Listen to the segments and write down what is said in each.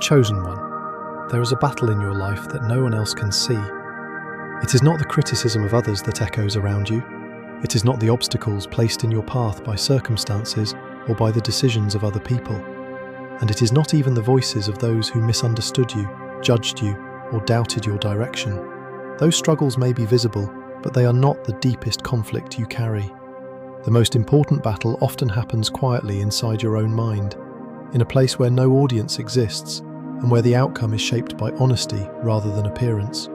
Chosen one, there is a battle in your life that no one else can see. It is not the criticism of others that echoes around you. It is not the obstacles placed in your path by circumstances or by the decisions of other people. And it is not even the voices of those who misunderstood you, judged you, or doubted your direction. Those struggles may be visible, but they are not the deepest conflict you carry. The most important battle often happens quietly inside your own mind, in a place where no audience exists, and where the outcome is shaped by honesty rather than appearance.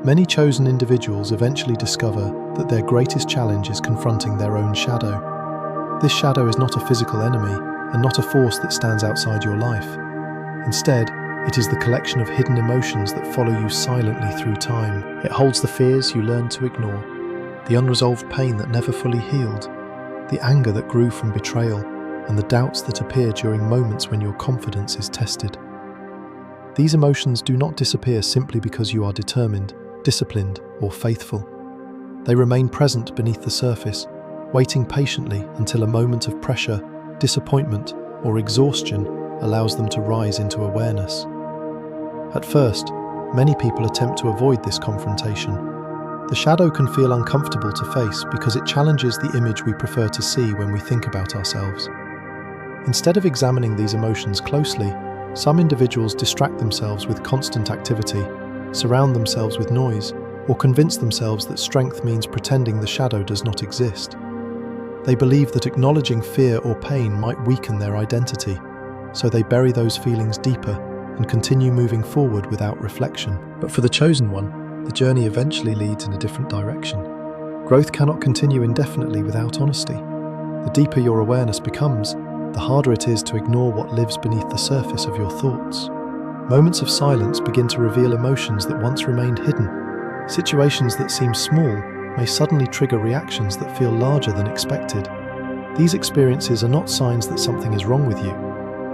Many chosen individuals eventually discover that their greatest challenge is confronting their own shadow. This shadow is not a physical enemy, and not a force that stands outside your life. Instead, it is the collection of hidden emotions that follow you silently through time. It holds the fears you learned to ignore, the unresolved pain that never fully healed, the anger that grew from betrayal, and the doubts that appear during moments when your confidence is tested. These emotions do not disappear simply because you are determined, disciplined, or faithful. They remain present beneath the surface, waiting patiently until a moment of pressure, disappointment, or exhaustion allows them to rise into awareness. At first, many people attempt to avoid this confrontation. The shadow can feel uncomfortable to face because it challenges the image we prefer to see when we think about ourselves. Instead of examining these emotions closely, some individuals distract themselves with constant activity, surround themselves with noise, or convince themselves that strength means pretending the shadow does not exist. They believe that acknowledging fear or pain might weaken their identity, so they bury those feelings deeper and continue moving forward without reflection. But for the chosen one, the journey eventually leads in a different direction. Growth cannot continue indefinitely without honesty. The deeper your awareness becomes, the harder it is to ignore what lives beneath the surface of your thoughts. Moments of silence begin to reveal emotions that once remained hidden. Situations that seem small may suddenly trigger reactions that feel larger than expected. These experiences are not signs that something is wrong with you.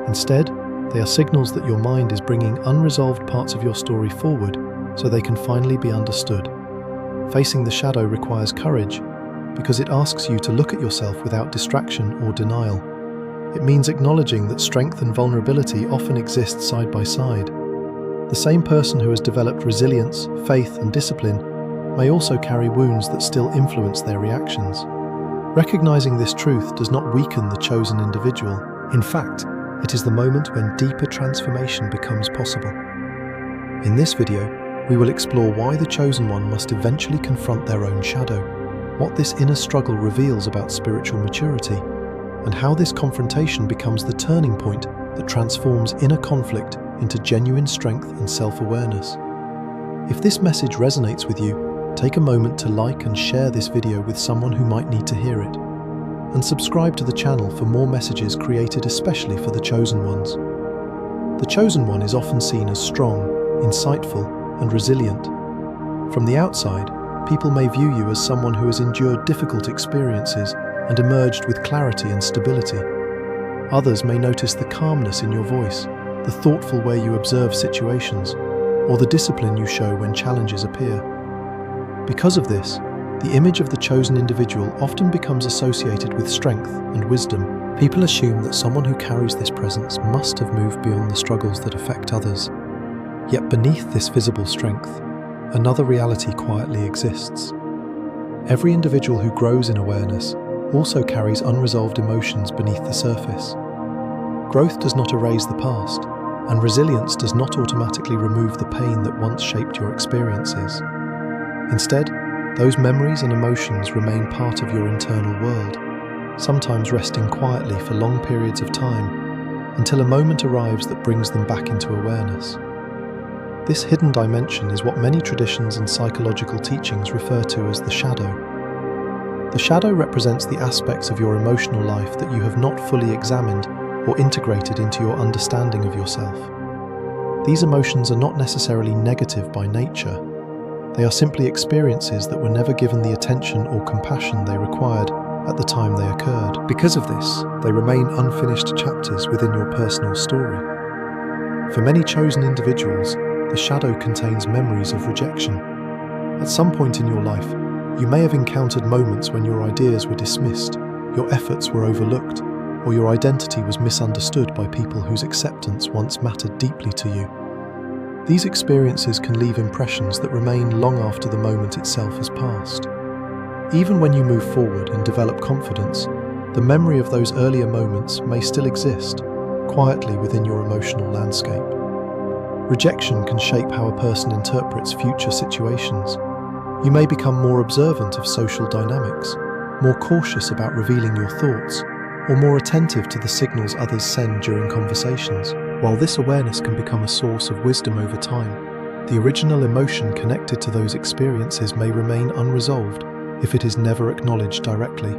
Instead, they are signals that your mind is bringing unresolved parts of your story forward so they can finally be understood. Facing the shadow requires courage because it asks you to look at yourself without distraction or denial. It means acknowledging that strength and vulnerability often exist side by side. The same person who has developed resilience, faith, and discipline may also carry wounds that still influence their reactions. Recognizing this truth does not weaken the chosen individual. In fact, it is the moment when deeper transformation becomes possible. In this video, we will explore why the chosen one must eventually confront their own shadow, what this inner struggle reveals about spiritual maturity, and how this confrontation becomes the turning point that transforms inner conflict into genuine strength and self-awareness. If this message resonates with you, take a moment to like and share this video with someone who might need to hear it. And subscribe to the channel for more messages created especially for the chosen ones. The chosen one is often seen as strong, insightful, and resilient. From the outside, people may view you as someone who has endured difficult experiences and emerged with clarity and stability. Others may notice the calmness in your voice, the thoughtful way you observe situations, or the discipline you show when challenges appear. Because of this, the image of the chosen individual often becomes associated with strength and wisdom. People assume that someone who carries this presence must have moved beyond the struggles that affect others. Yet beneath this visible strength, another reality quietly exists. Every individual who grows in awareness also carries unresolved emotions beneath the surface. Growth does not erase the past, and resilience does not automatically remove the pain that once shaped your experiences. Instead, those memories and emotions remain part of your internal world, sometimes resting quietly for long periods of time, until a moment arrives that brings them back into awareness. This hidden dimension is what many traditions and psychological teachings refer to as the shadow. The shadow represents the aspects of your emotional life that you have not fully examined or integrated into your understanding of yourself. These emotions are not necessarily negative by nature. They are simply experiences that were never given the attention or compassion they required at the time they occurred. Because of this, they remain unfinished chapters within your personal story. For many chosen individuals, the shadow contains memories of rejection. At some point in your life, you may have encountered moments when your ideas were dismissed, your efforts were overlooked, or your identity was misunderstood by people whose acceptance once mattered deeply to you. These experiences can leave impressions that remain long after the moment itself has passed. Even when you move forward and develop confidence, the memory of those earlier moments may still exist, quietly within your emotional landscape. Rejection can shape how a person interprets future situations. You may become more observant of social dynamics, more cautious about revealing your thoughts, or more attentive to the signals others send during conversations. While this awareness can become a source of wisdom over time, the original emotion connected to those experiences may remain unresolved if it is never acknowledged directly.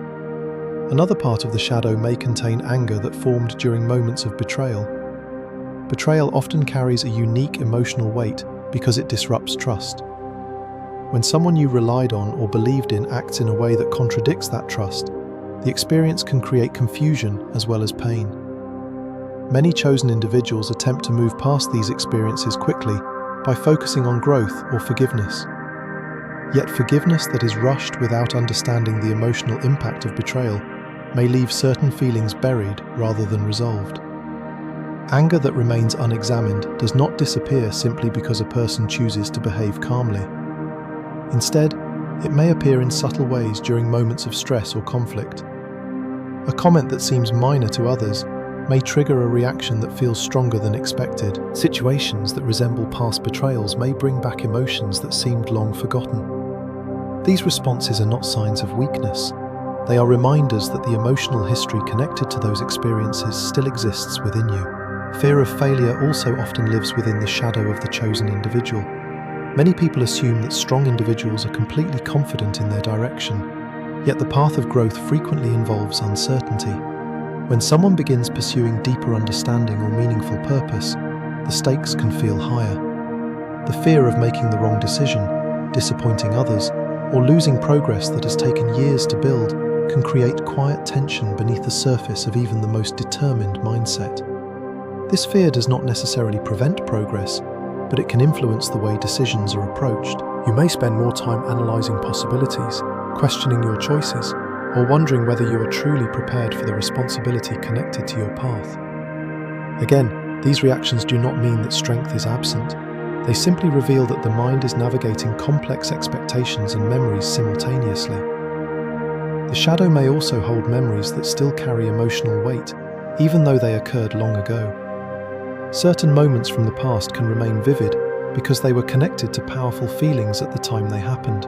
Another part of the shadow may contain anger that formed during moments of betrayal. Betrayal often carries a unique emotional weight because it disrupts trust. When someone you relied on or believed in acts in a way that contradicts that trust, the experience can create confusion as well as pain. Many chosen individuals attempt to move past these experiences quickly by focusing on growth or forgiveness. Yet forgiveness that is rushed without understanding the emotional impact of betrayal may leave certain feelings buried rather than resolved. Anger that remains unexamined does not disappear simply because a person chooses to behave calmly. Instead, it may appear in subtle ways during moments of stress or conflict. A comment that seems minor to others may trigger a reaction that feels stronger than expected. Situations that resemble past betrayals may bring back emotions that seemed long forgotten. These responses are not signs of weakness. They are reminders that the emotional history connected to those experiences still exists within you. Fear of failure also often lives within the shadow of the chosen individual. Many people assume that strong individuals are completely confident in their direction, yet the path of growth frequently involves uncertainty. When someone begins pursuing deeper understanding or meaningful purpose, the stakes can feel higher. The fear of making the wrong decision, disappointing others, or losing progress that has taken years to build can create quiet tension beneath the surface of even the most determined mindset. This fear does not necessarily prevent progress, but it can influence the way decisions are approached. You may spend more time analysing possibilities, questioning your choices, or wondering whether you are truly prepared for the responsibility connected to your path. Again, these reactions do not mean that strength is absent. They simply reveal that the mind is navigating complex expectations and memories simultaneously. The shadow may also hold memories that still carry emotional weight, even though they occurred long ago. Certain moments from the past can remain vivid because they were connected to powerful feelings at the time they happened.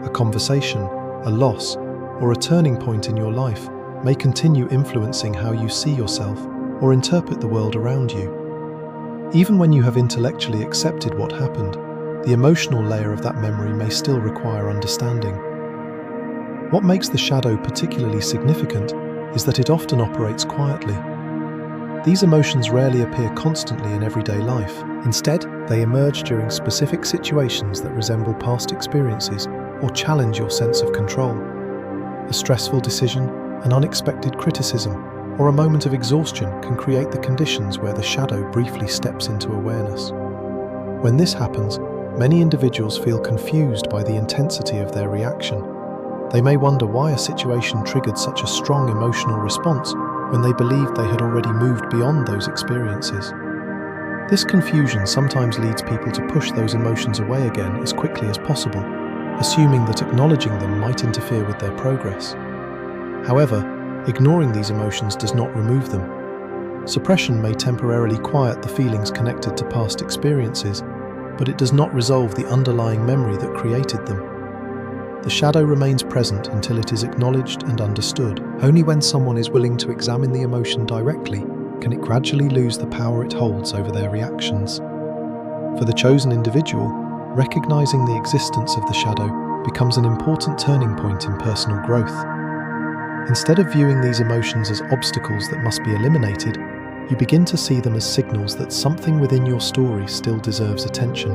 A conversation, a loss, or a turning point in your life may continue influencing how you see yourself or interpret the world around you. Even when you have intellectually accepted what happened, the emotional layer of that memory may still require understanding. What makes the shadow particularly significant is that it often operates quietly. These emotions rarely appear constantly in everyday life. Instead, they emerge during specific situations that resemble past experiences or challenge your sense of control. A stressful decision, an unexpected criticism, or a moment of exhaustion can create the conditions where the shadow briefly steps into awareness. When this happens, many individuals feel confused by the intensity of their reaction. They may wonder why a situation triggered such a strong emotional response when they believed they had already moved beyond those experiences. This confusion sometimes leads people to push those emotions away again as quickly as possible, assuming that acknowledging them might interfere with their progress. However, ignoring these emotions does not remove them. Suppression may temporarily quiet the feelings connected to past experiences, but it does not resolve the underlying memory that created them. The shadow remains present until it is acknowledged and understood. Only when someone is willing to examine the emotion directly can it gradually lose the power it holds over their reactions. For the chosen individual, recognizing the existence of the shadow becomes an important turning point in personal growth. Instead of viewing these emotions as obstacles that must be eliminated, you begin to see them as signals that something within your story still deserves attention.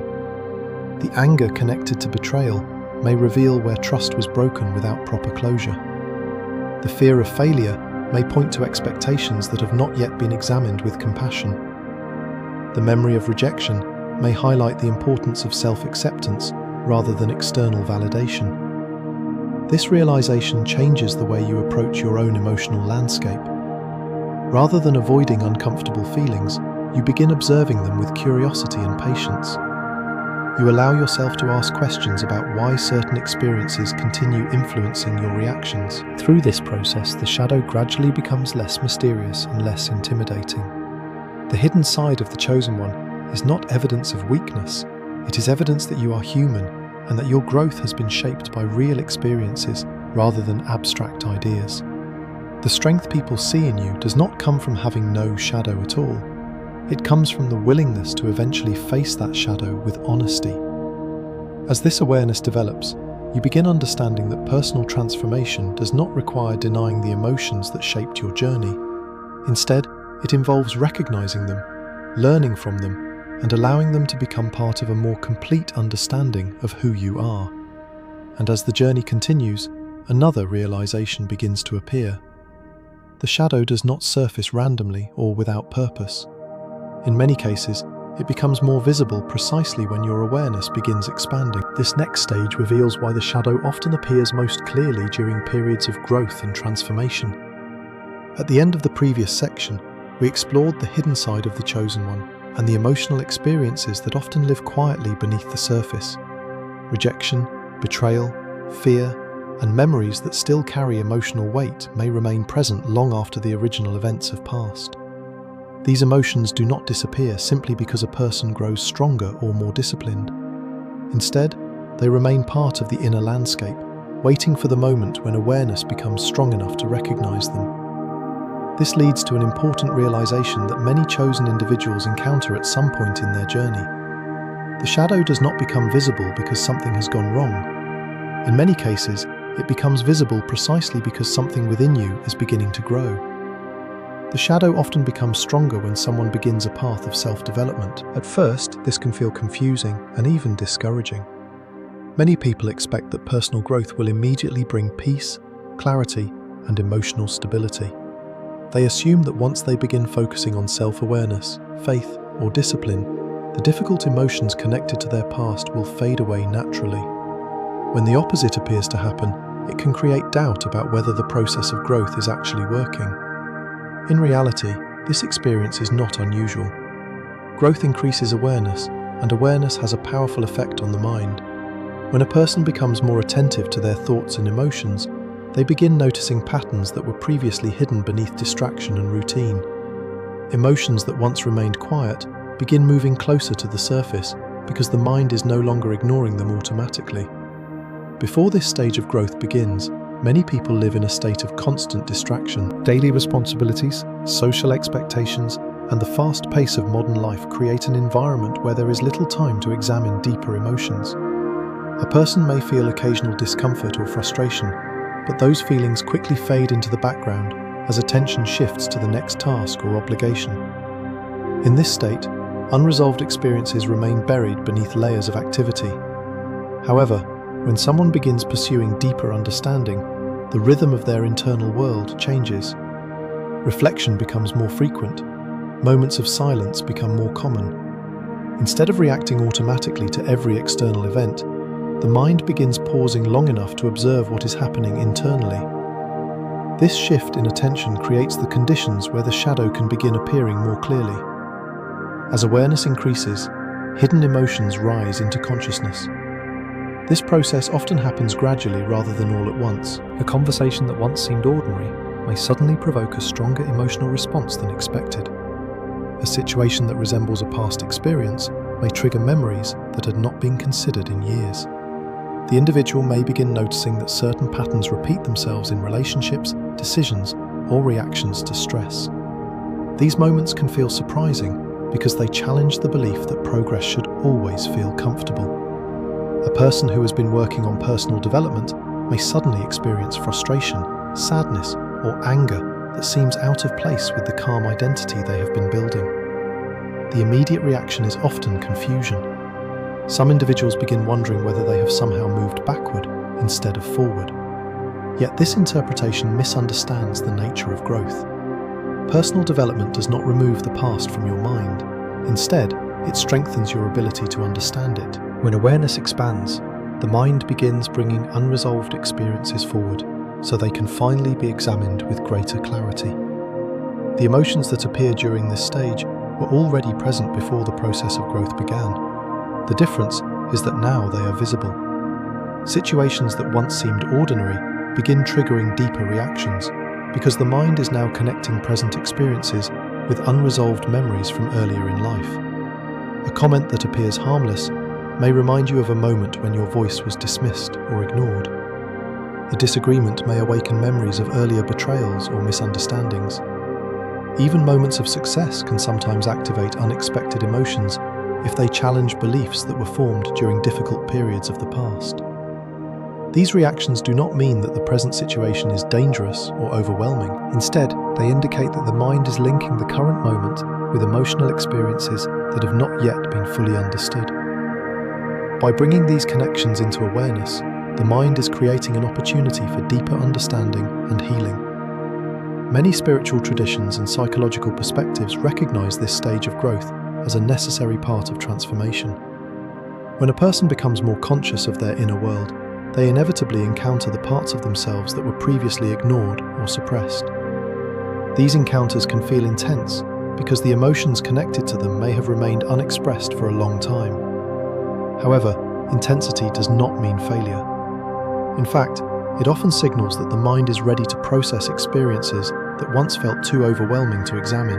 The anger connected to betrayal may reveal where trust was broken without proper closure. The fear of failure may point to expectations that have not yet been examined with compassion. The memory of rejection may highlight the importance of self-acceptance rather than external validation. This realization changes the way you approach your own emotional landscape. Rather than avoiding uncomfortable feelings, you begin observing them with curiosity and patience. You allow yourself to ask questions about why certain experiences continue influencing your reactions. Through this process, the shadow gradually becomes less mysterious and less intimidating. The hidden side of the chosen one is not evidence of weakness. It is evidence that you are human and that your growth has been shaped by real experiences rather than abstract ideas. The strength people see in you does not come from having no shadow at all. It comes from the willingness to eventually face that shadow with honesty. As this awareness develops, you begin understanding that personal transformation does not require denying the emotions that shaped your journey. Instead, it involves recognizing them, learning from them, and allowing them to become part of a more complete understanding of who you are. And as the journey continues, another realization begins to appear. The shadow does not surface randomly or without purpose. In many cases, it becomes more visible precisely when your awareness begins expanding. This next stage reveals why the shadow often appears most clearly during periods of growth and transformation. At the end of the previous section, we explored the hidden side of the chosen one and the emotional experiences that often live quietly beneath the surface. Rejection, betrayal, fear, and memories that still carry emotional weight may remain present long after the original events have passed. These emotions do not disappear simply because a person grows stronger or more disciplined. Instead, they remain part of the inner landscape, waiting for the moment when awareness becomes strong enough to recognize them. This leads to an important realization that many chosen individuals encounter at some point in their journey. The shadow does not become visible because something has gone wrong. In many cases, it becomes visible precisely because something within you is beginning to grow. The shadow often becomes stronger when someone begins a path of self-development. At first, this can feel confusing and even discouraging. Many people expect that personal growth will immediately bring peace, clarity, and emotional stability. They assume that once they begin focusing on self-awareness, faith, or discipline, the difficult emotions connected to their past will fade away naturally. When the opposite appears to happen, it can create doubt about whether the process of growth is actually working. In reality, this experience is not unusual. Growth increases awareness, and awareness has a powerful effect on the mind. When a person becomes more attentive to their thoughts and emotions, they begin noticing patterns that were previously hidden beneath distraction and routine. Emotions that once remained quiet begin moving closer to the surface because the mind is no longer ignoring them automatically. Before this stage of growth begins, many people live in a state of constant distraction. Daily responsibilities, social expectations, and the fast pace of modern life create an environment where there is little time to examine deeper emotions. A person may feel occasional discomfort or frustration, but those feelings quickly fade into the background as attention shifts to the next task or obligation. In this state, unresolved experiences remain buried beneath layers of activity. However, when someone begins pursuing deeper understanding, the rhythm of their internal world changes. Reflection becomes more frequent. Moments of silence become more common. Instead of reacting automatically to every external event, the mind begins pausing long enough to observe what is happening internally. This shift in attention creates the conditions where the shadow can begin appearing more clearly. As awareness increases, hidden emotions rise into consciousness. This process often happens gradually rather than all at once. A conversation that once seemed ordinary may suddenly provoke a stronger emotional response than expected. A situation that resembles a past experience may trigger memories that had not been considered in years. The individual may begin noticing that certain patterns repeat themselves in relationships, decisions, or reactions to stress. These moments can feel surprising because they challenge the belief that progress should always feel comfortable. A person who has been working on personal development may suddenly experience frustration, sadness, or anger that seems out of place with the calm identity they have been building. The immediate reaction is often confusion. Some individuals begin wondering whether they have somehow moved backward instead of forward. Yet this interpretation misunderstands the nature of growth. Personal development does not remove the past from your mind. Instead, it strengthens your ability to understand it. When awareness expands, the mind begins bringing unresolved experiences forward so they can finally be examined with greater clarity. The emotions that appear during this stage were already present before the process of growth began. The difference is that now they are visible. Situations that once seemed ordinary begin triggering deeper reactions because the mind is now connecting present experiences with unresolved memories from earlier in life. A comment that appears harmless may remind you of a moment when your voice was dismissed or ignored. A disagreement may awaken memories of earlier betrayals or misunderstandings. Even moments of success can sometimes activate unexpected emotions if they challenge beliefs that were formed during difficult periods of the past. These reactions do not mean that the present situation is dangerous or overwhelming. Instead, they indicate that the mind is linking the current moment with emotional experiences that have not yet been fully understood. By bringing these connections into awareness, the mind is creating an opportunity for deeper understanding and healing. Many spiritual traditions and psychological perspectives recognize this stage of growth as a necessary part of transformation. When a person becomes more conscious of their inner world, they inevitably encounter the parts of themselves that were previously ignored or suppressed. These encounters can feel intense because the emotions connected to them may have remained unexpressed for a long time. However, intensity does not mean failure. In fact, it often signals that the mind is ready to process experiences that once felt too overwhelming to examine.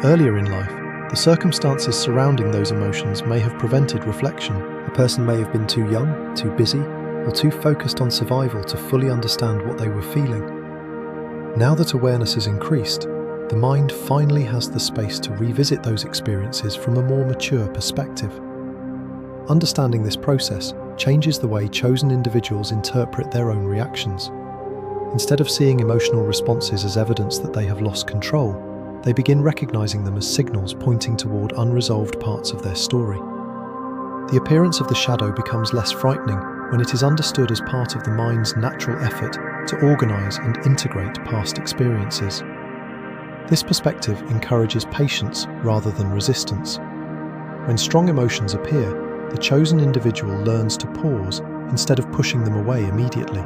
Earlier in life, the circumstances surrounding those emotions may have prevented reflection. A person may have been too young, too busy, or too focused on survival to fully understand what they were feeling. Now that awareness has increased, the mind finally has the space to revisit those experiences from a more mature perspective. Understanding this process changes the way chosen individuals interpret their own reactions. Instead of seeing emotional responses as evidence that they have lost control, they begin recognizing them as signals pointing toward unresolved parts of their story. The appearance of the shadow becomes less frightening when it is understood as part of the mind's natural effort to organize and integrate past experiences. This perspective encourages patience rather than resistance. When strong emotions appear, the chosen individual learns to pause instead of pushing them away immediately.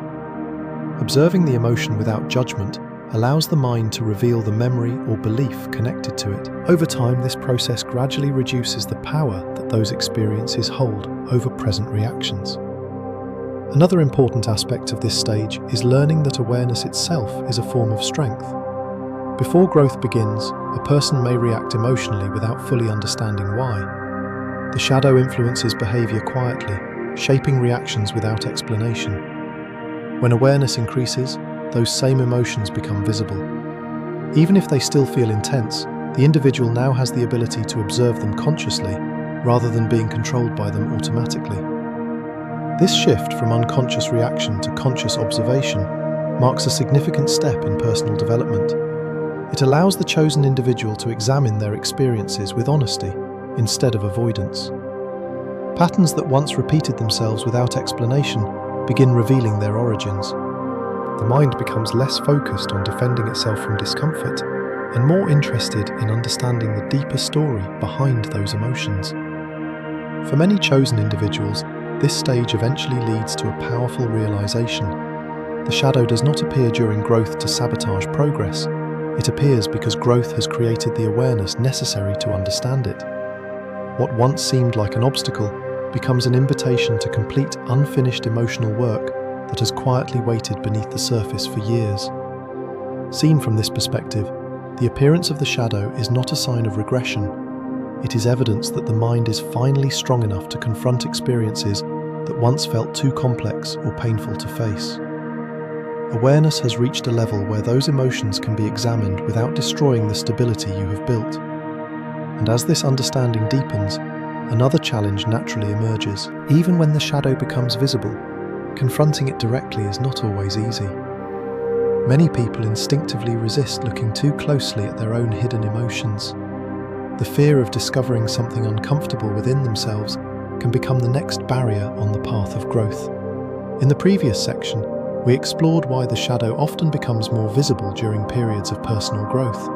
Observing the emotion without judgment allows the mind to reveal the memory or belief connected to it. Over time, this process gradually reduces the power that those experiences hold over present reactions. Another important aspect of this stage is learning that awareness itself is a form of strength. Before growth begins, a person may react emotionally without fully understanding why. The shadow influences behavior quietly, shaping reactions without explanation. When awareness increases, those same emotions become visible. Even if they still feel intense, the individual now has the ability to observe them consciously, rather than being controlled by them automatically. This shift from unconscious reaction to conscious observation marks a significant step in personal development. It allows the chosen individual to examine their experiences with honesty, instead of avoidance. Patterns that once repeated themselves without explanation begin revealing their origins. The mind becomes less focused on defending itself from discomfort and more interested in understanding the deeper story behind those emotions. For many chosen individuals, this stage eventually leads to a powerful realization. The shadow does not appear during growth to sabotage progress. It appears because growth has created the awareness necessary to understand it. What once seemed like an obstacle becomes an invitation to complete unfinished emotional work that has quietly waited beneath the surface for years. Seen from this perspective, the appearance of the shadow is not a sign of regression. It is evidence that the mind is finally strong enough to confront experiences that once felt too complex or painful to face. Awareness has reached a level where those emotions can be examined without destroying the stability you have built. And as this understanding deepens, another challenge naturally emerges. Even when the shadow becomes visible, confronting it directly is not always easy. Many people instinctively resist looking too closely at their own hidden emotions. The fear of discovering something uncomfortable within themselves can become the next barrier on the path of growth. In the previous section, we explored why the shadow often becomes more visible during periods of personal growth.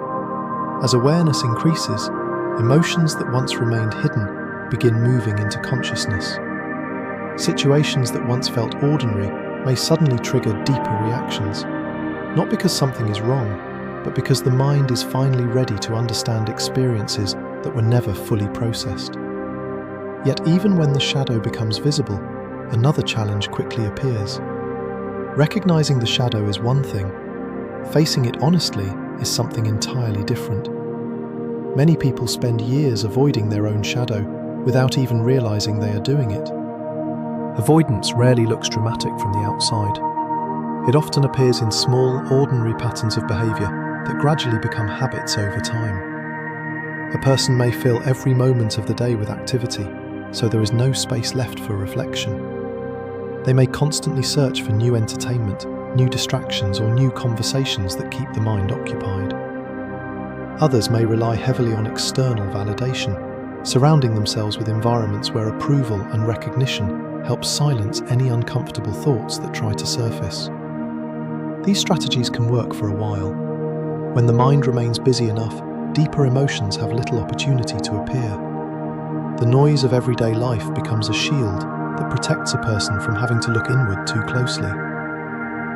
As awareness increases, emotions that once remained hidden begin moving into consciousness. Situations that once felt ordinary may suddenly trigger deeper reactions, not because something is wrong, but because the mind is finally ready to understand experiences that were never fully processed. Yet even when the shadow becomes visible, another challenge quickly appears. Recognizing the shadow is one thing, facing it honestly is something entirely different. Many people spend years avoiding their own shadow without even realizing they are doing it. Avoidance rarely looks dramatic from the outside. It often appears in small, ordinary patterns of behavior that gradually become habits over time. A person may fill every moment of the day with activity, so there is no space left for reflection. They may constantly search for new entertainment, new distractions, or new conversations that keep the mind occupied. Others may rely heavily on external validation, surrounding themselves with environments where approval and recognition help silence any uncomfortable thoughts that try to surface. These strategies can work for a while. When the mind remains busy enough, deeper emotions have little opportunity to appear. The noise of everyday life becomes a shield that protects a person from having to look inward too closely.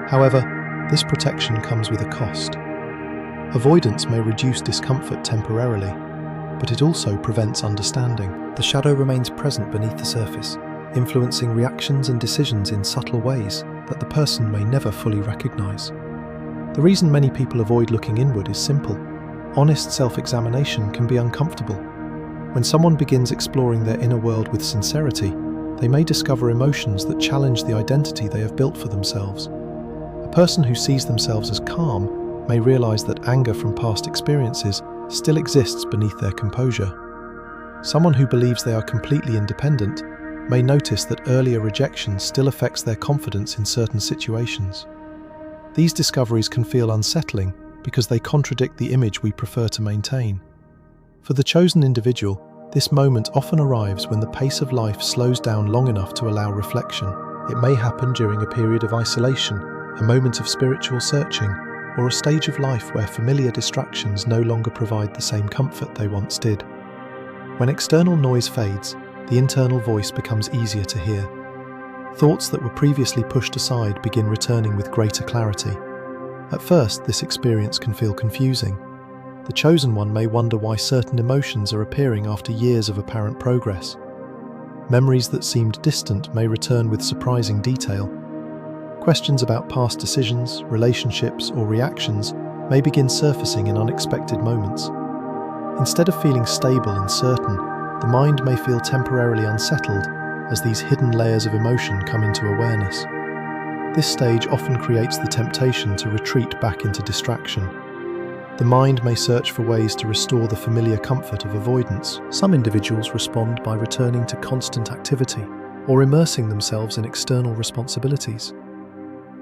However, this protection comes with a cost. Avoidance may reduce discomfort temporarily, but it also prevents understanding. The shadow remains present beneath the surface, influencing reactions and decisions in subtle ways that the person may never fully recognize. The reason many people avoid looking inward is simple. Honest self-examination can be uncomfortable. When someone begins exploring their inner world with sincerity, they may discover emotions that challenge the identity they have built for themselves. A person who sees themselves as calm may realize that anger from past experiences still exists beneath their composure. Someone who believes they are completely independent may notice that earlier rejection still affects their confidence in certain situations. These discoveries can feel unsettling because they contradict the image we prefer to maintain. For the chosen individual, this moment often arrives when the pace of life slows down long enough to allow reflection. It may happen during a period of isolation, a moment of spiritual searching, or a stage of life where familiar distractions no longer provide the same comfort they once did. When external noise fades, the internal voice becomes easier to hear. Thoughts that were previously pushed aside begin returning with greater clarity. At first, this experience can feel confusing. The chosen one may wonder why certain emotions are appearing after years of apparent progress. Memories that seemed distant may return with surprising detail. Questions about past decisions, relationships, or reactions may begin surfacing in unexpected moments. Instead of feeling stable and certain, the mind may feel temporarily unsettled as these hidden layers of emotion come into awareness. This stage often creates the temptation to retreat back into distraction. The mind may search for ways to restore the familiar comfort of avoidance. Some individuals respond by returning to constant activity or immersing themselves in external responsibilities.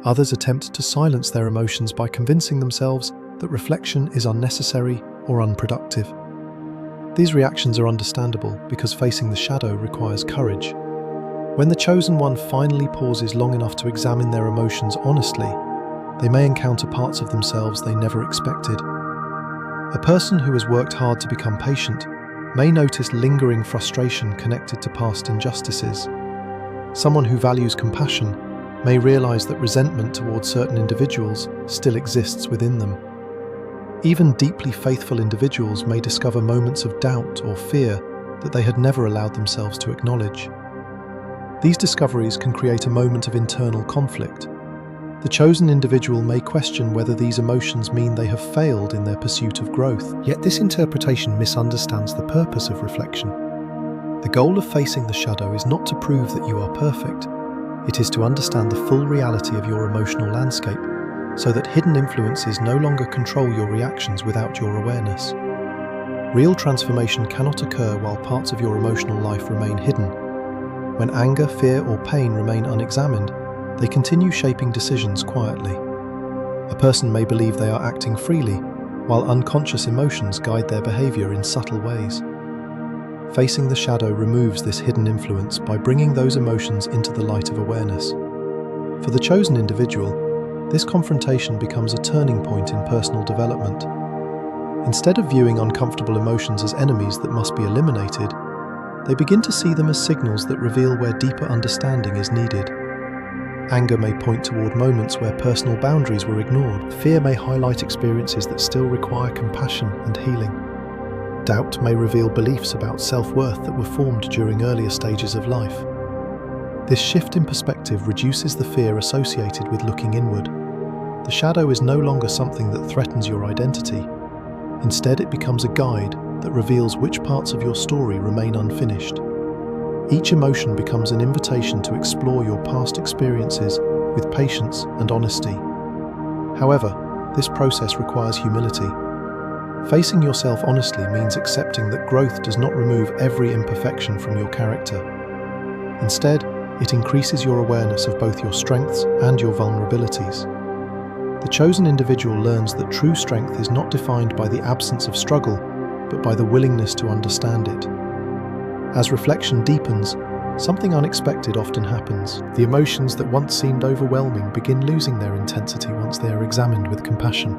Others attempt to silence their emotions by convincing themselves that reflection is unnecessary or unproductive. These reactions are understandable because facing the shadow requires courage. When the chosen one finally pauses long enough to examine their emotions honestly, they may encounter parts of themselves they never expected. A person who has worked hard to become patient may notice lingering frustration connected to past injustices. Someone who values compassion may realize that resentment towards certain individuals still exists within them. Even deeply faithful individuals may discover moments of doubt or fear that they had never allowed themselves to acknowledge. These discoveries can create a moment of internal conflict. The chosen individual may question whether these emotions mean they have failed in their pursuit of growth. Yet this interpretation misunderstands the purpose of reflection. The goal of facing the shadow is not to prove that you are perfect. It is to understand the full reality of your emotional landscape, so that hidden influences no longer control your reactions without your awareness. Real transformation cannot occur while parts of your emotional life remain hidden. When anger, fear, or pain remain unexamined, they continue shaping decisions quietly. A person may believe they are acting freely, while unconscious emotions guide their behavior in subtle ways. Facing the shadow removes this hidden influence by bringing those emotions into the light of awareness. For the chosen individual, this confrontation becomes a turning point in personal development. Instead of viewing uncomfortable emotions as enemies that must be eliminated, they begin to see them as signals that reveal where deeper understanding is needed. Anger may point toward moments where personal boundaries were ignored. Fear may highlight experiences that still require compassion and healing. Doubt may reveal beliefs about self-worth that were formed during earlier stages of life. This shift in perspective reduces the fear associated with looking inward. The shadow is no longer something that threatens your identity. Instead, it becomes a guide that reveals which parts of your story remain unfinished. Each emotion becomes an invitation to explore your past experiences with patience and honesty. However, this process requires humility. Facing yourself honestly means accepting that growth does not remove every imperfection from your character. Instead, it increases your awareness of both your strengths and your vulnerabilities. The chosen individual learns that true strength is not defined by the absence of struggle, but by the willingness to understand it. As reflection deepens, something unexpected often happens. The emotions that once seemed overwhelming begin losing their intensity once they are examined with compassion.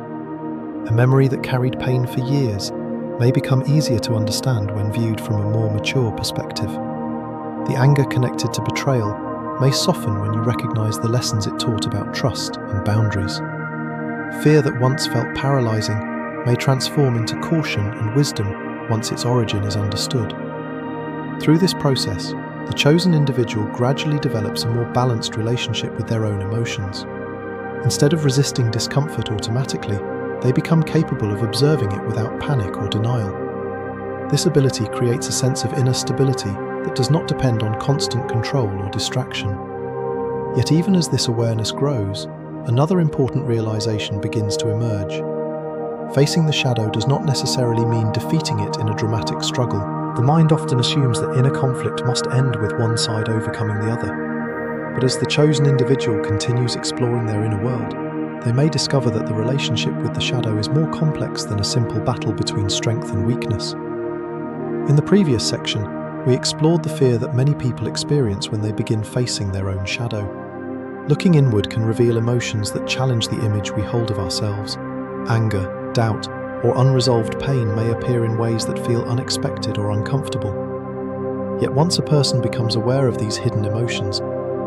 A memory that carried pain for years may become easier to understand when viewed from a more mature perspective. The anger connected to betrayal may soften when you recognize the lessons it taught about trust and boundaries. Fear that once felt paralyzing may transform into caution and wisdom once its origin is understood. Through this process, the chosen individual gradually develops a more balanced relationship with their own emotions. Instead of resisting discomfort automatically, they become capable of observing it without panic or denial. This ability creates a sense of inner stability that does not depend on constant control or distraction. Yet even as this awareness grows, another important realization begins to emerge. Facing the shadow does not necessarily mean defeating it in a dramatic struggle. The mind often assumes that inner conflict must end with one side overcoming the other. But as the chosen individual continues exploring their inner world, they may discover that the relationship with the shadow is more complex than a simple battle between strength and weakness. In the previous section, we explored the fear that many people experience when they begin facing their own shadow. Looking inward can reveal emotions that challenge the image we hold of ourselves. Anger, doubt, or unresolved pain may appear in ways that feel unexpected or uncomfortable. Yet once a person becomes aware of these hidden emotions,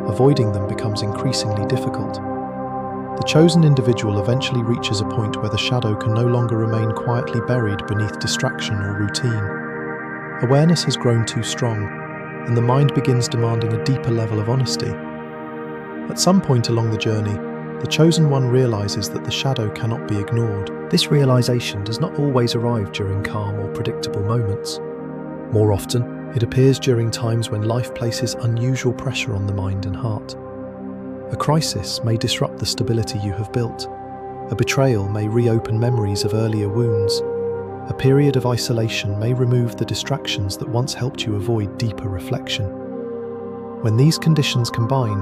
avoiding them becomes increasingly difficult. The chosen individual eventually reaches a point where the shadow can no longer remain quietly buried beneath distraction or routine. Awareness has grown too strong, and the mind begins demanding a deeper level of honesty. At some point along the journey, the chosen one realizes that the shadow cannot be ignored. This realization does not always arrive during calm or predictable moments. More often, it appears during times when life places unusual pressure on the mind and heart. A crisis may disrupt the stability you have built. A betrayal may reopen memories of earlier wounds. A period of isolation may remove the distractions that once helped you avoid deeper reflection. When these conditions combine,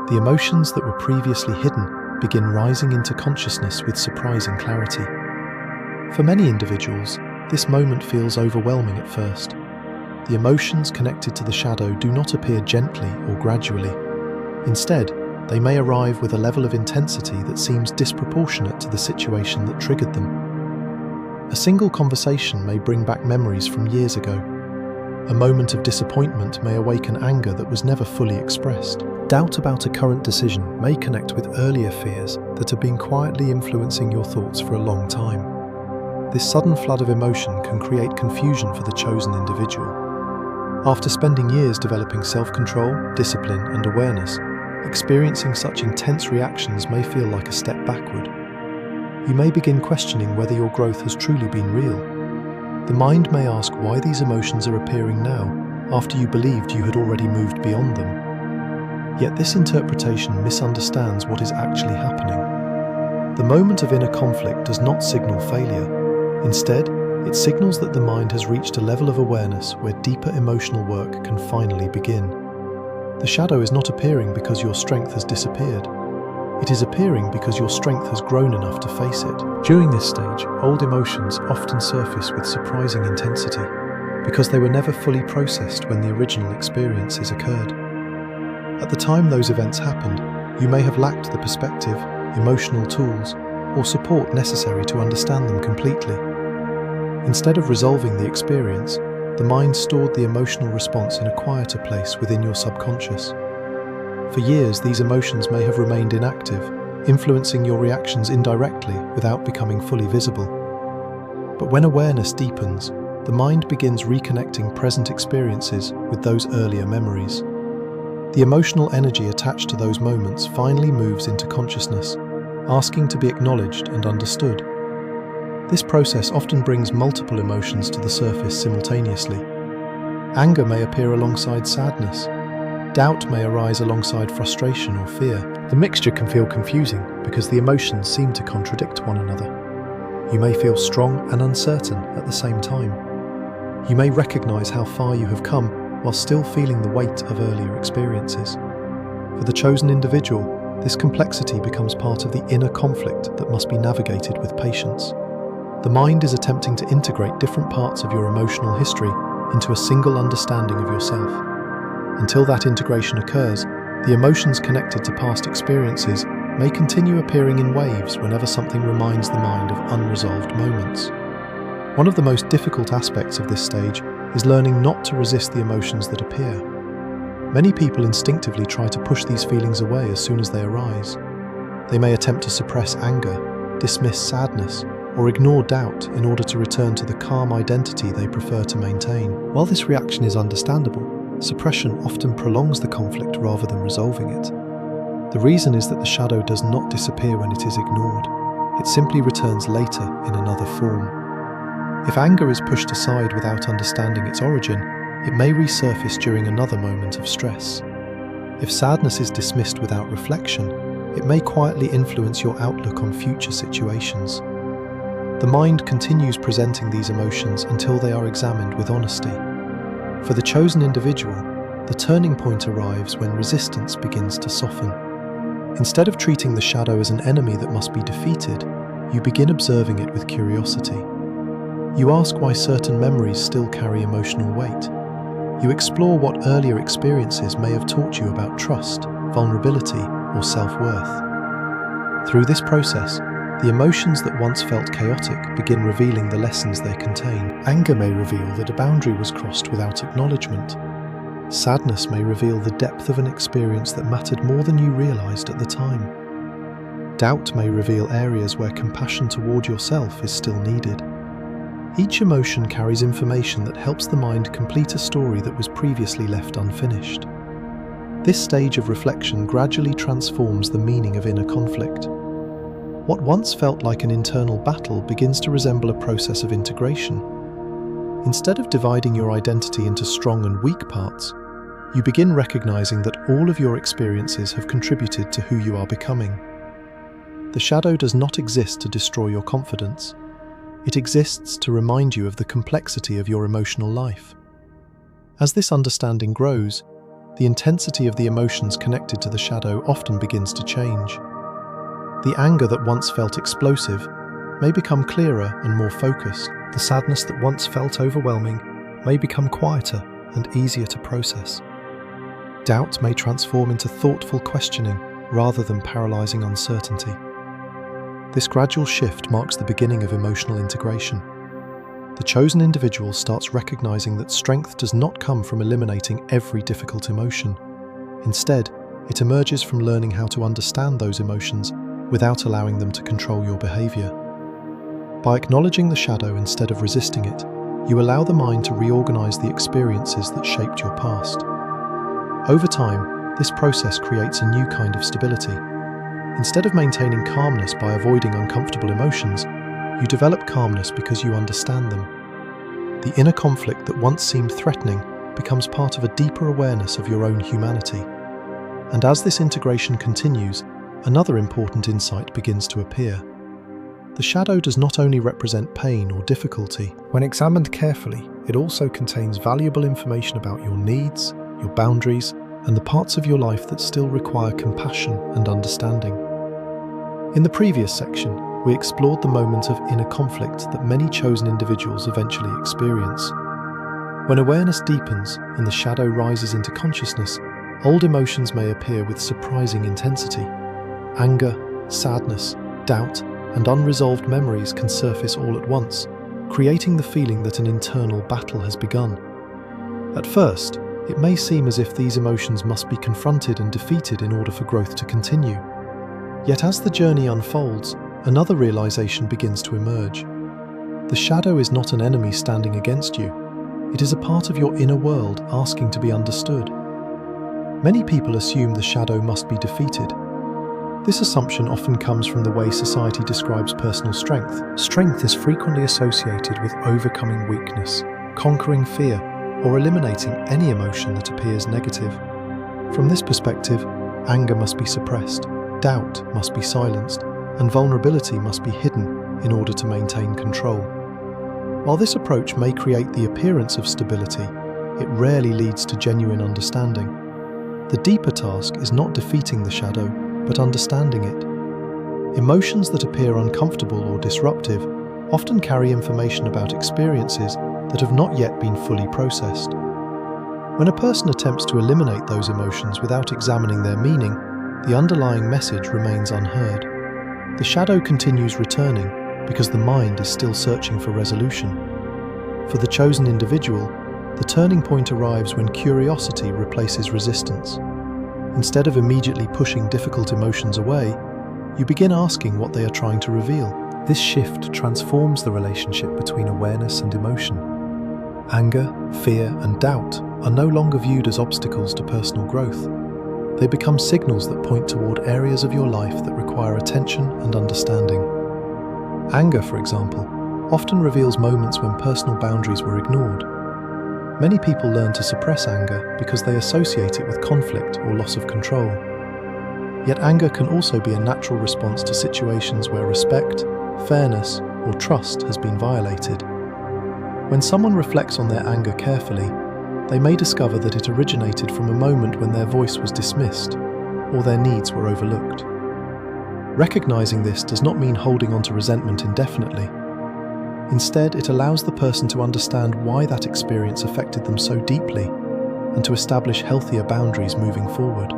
the emotions that were previously hidden begin rising into consciousness with surprising clarity. For many individuals, this moment feels overwhelming at first. The emotions connected to the shadow do not appear gently or gradually. Instead, they may arrive with a level of intensity that seems disproportionate to the situation that triggered them. A single conversation may bring back memories from years ago. A moment of disappointment may awaken anger that was never fully expressed. Doubt about a current decision may connect with earlier fears that have been quietly influencing your thoughts for a long time. This sudden flood of emotion can create confusion for the chosen individual. After spending years developing self-control, discipline, and awareness, experiencing such intense reactions may feel like a step backward. You may begin questioning whether your growth has truly been real. The mind may ask why these emotions are appearing now, after you believed you had already moved beyond them. Yet this interpretation misunderstands what is actually happening. The moment of inner conflict does not signal failure. Instead, it signals that the mind has reached a level of awareness where deeper emotional work can finally begin. The shadow is not appearing because your strength has disappeared. It is appearing because your strength has grown enough to face it. During this stage, old emotions often surface with surprising intensity because they were never fully processed when the original experiences occurred. At the time those events happened, you may have lacked the perspective, emotional tools, or support necessary to understand them completely. Instead of resolving the experience, the mind stored the emotional response in a quieter place within your subconscious. For years, these emotions may have remained inactive, influencing your reactions indirectly without becoming fully visible. But when awareness deepens, the mind begins reconnecting present experiences with those earlier memories. The emotional energy attached to those moments finally moves into consciousness, asking to be acknowledged and understood. This process often brings multiple emotions to the surface simultaneously. Anger may appear alongside sadness. Doubt may arise alongside frustration or fear. The mixture can feel confusing because the emotions seem to contradict one another. You may feel strong and uncertain at the same time. You may recognize how far you have come while still feeling the weight of earlier experiences. For the chosen individual, this complexity becomes part of the inner conflict that must be navigated with patience. The mind is attempting to integrate different parts of your emotional history into a single understanding of yourself. Until that integration occurs, the emotions connected to past experiences may continue appearing in waves whenever something reminds the mind of unresolved moments. One of the most difficult aspects of this stage is learning not to resist the emotions that appear. Many people instinctively try to push these feelings away as soon as they arise. They may attempt to suppress anger, dismiss sadness, or ignore doubt in order to return to the calm identity they prefer to maintain. While this reaction is understandable, suppression often prolongs the conflict rather than resolving it. The reason is that the shadow does not disappear when it is ignored. It simply returns later in another form. If anger is pushed aside without understanding its origin, it may resurface during another moment of stress. If sadness is dismissed without reflection, it may quietly influence your outlook on future situations. The mind continues presenting these emotions until they are examined with honesty. For the chosen individual, the turning point arrives when resistance begins to soften. Instead of treating the shadow as an enemy that must be defeated, you begin observing it with curiosity. You ask why certain memories still carry emotional weight. You explore what earlier experiences may have taught you about trust, vulnerability, or self-worth. Through this process, the emotions that once felt chaotic begin revealing the lessons they contain. Anger may reveal that a boundary was crossed without acknowledgement. Sadness may reveal the depth of an experience that mattered more than you realized at the time. Doubt may reveal areas where compassion toward yourself is still needed. Each emotion carries information that helps the mind complete a story that was previously left unfinished. This stage of reflection gradually transforms the meaning of inner conflict. What once felt like an internal battle begins to resemble a process of integration. Instead of dividing your identity into strong and weak parts, you begin recognizing that all of your experiences have contributed to who you are becoming. The shadow does not exist to destroy your confidence. It exists to remind you of the complexity of your emotional life. As this understanding grows, the intensity of the emotions connected to the shadow often begins to change. The anger that once felt explosive may become clearer and more focused. The sadness that once felt overwhelming may become quieter and easier to process. Doubt may transform into thoughtful questioning rather than paralyzing uncertainty. This gradual shift marks the beginning of emotional integration. The chosen individual starts recognizing that strength does not come from eliminating every difficult emotion. Instead, it emerges from learning how to understand those emotions without allowing them to control your behavior. By acknowledging the shadow instead of resisting it, you allow the mind to reorganize the experiences that shaped your past. Over time, this process creates a new kind of stability. Instead of maintaining calmness by avoiding uncomfortable emotions, you develop calmness because you understand them. The inner conflict that once seemed threatening becomes part of a deeper awareness of your own humanity. And as this integration continues, another important insight begins to appear. The shadow does not only represent pain or difficulty. When examined carefully, it also contains valuable information about your needs, your boundaries, and the parts of your life that still require compassion and understanding. In the previous section, we explored the moment of inner conflict that many chosen individuals eventually experience. When awareness deepens and the shadow rises into consciousness, old emotions may appear with surprising intensity. Anger, sadness, doubt, and unresolved memories can surface all at once, creating the feeling that an internal battle has begun. At first, It may seem as if these emotions must be confronted and defeated in order for growth to continue. Yet as the journey unfolds, another realization begins to emerge. The shadow is not an enemy standing against you. It is a part of your inner world asking to be understood. Many people assume the shadow must be defeated. This assumption often comes from the way society describes personal strength. Strength is frequently associated with overcoming weakness, conquering fear, or eliminating any emotion that appears negative. From this perspective, anger must be suppressed, doubt must be silenced, and vulnerability must be hidden in order to maintain control. While this approach may create the appearance of stability, it rarely leads to genuine understanding. The deeper task is not defeating the shadow, but understanding it. Emotions that appear uncomfortable or disruptive often carry information about experiences that have not yet been fully processed. When a person attempts to eliminate those emotions without examining their meaning, the underlying message remains unheard. The shadow continues returning because the mind is still searching for resolution. For the chosen individual, the turning point arrives when curiosity replaces resistance. Instead of immediately pushing difficult emotions away, you begin asking what they are trying to reveal. This shift transforms the relationship between awareness and emotion. Anger, fear, and doubt are no longer viewed as obstacles to personal growth. They become signals that point toward areas of your life that require attention and understanding. Anger, for example, often reveals moments when personal boundaries were ignored. Many people learn to suppress anger because they associate it with conflict or loss of control. Yet anger can also be a natural response to situations where respect, fairness, or trust has been violated. When someone reflects on their anger carefully, they may discover that it originated from a moment when their voice was dismissed or their needs were overlooked. Recognizing this does not mean holding on to resentment indefinitely. Instead, it allows the person to understand why that experience affected them so deeply and to establish healthier boundaries moving forward.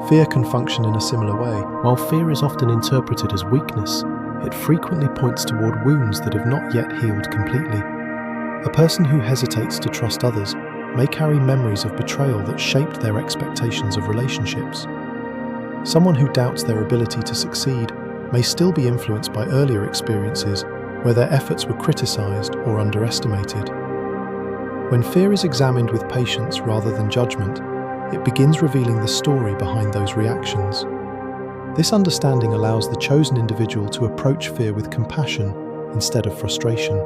Fear can function in a similar way. While fear is often interpreted as weakness, it frequently points toward wounds that have not yet healed completely. A person who hesitates to trust others may carry memories of betrayal that shaped their expectations of relationships. Someone who doubts their ability to succeed may still be influenced by earlier experiences where their efforts were criticized or underestimated. When fear is examined with patience rather than judgment, it begins revealing the story behind those reactions. This understanding allows the chosen individual to approach fear with compassion instead of frustration.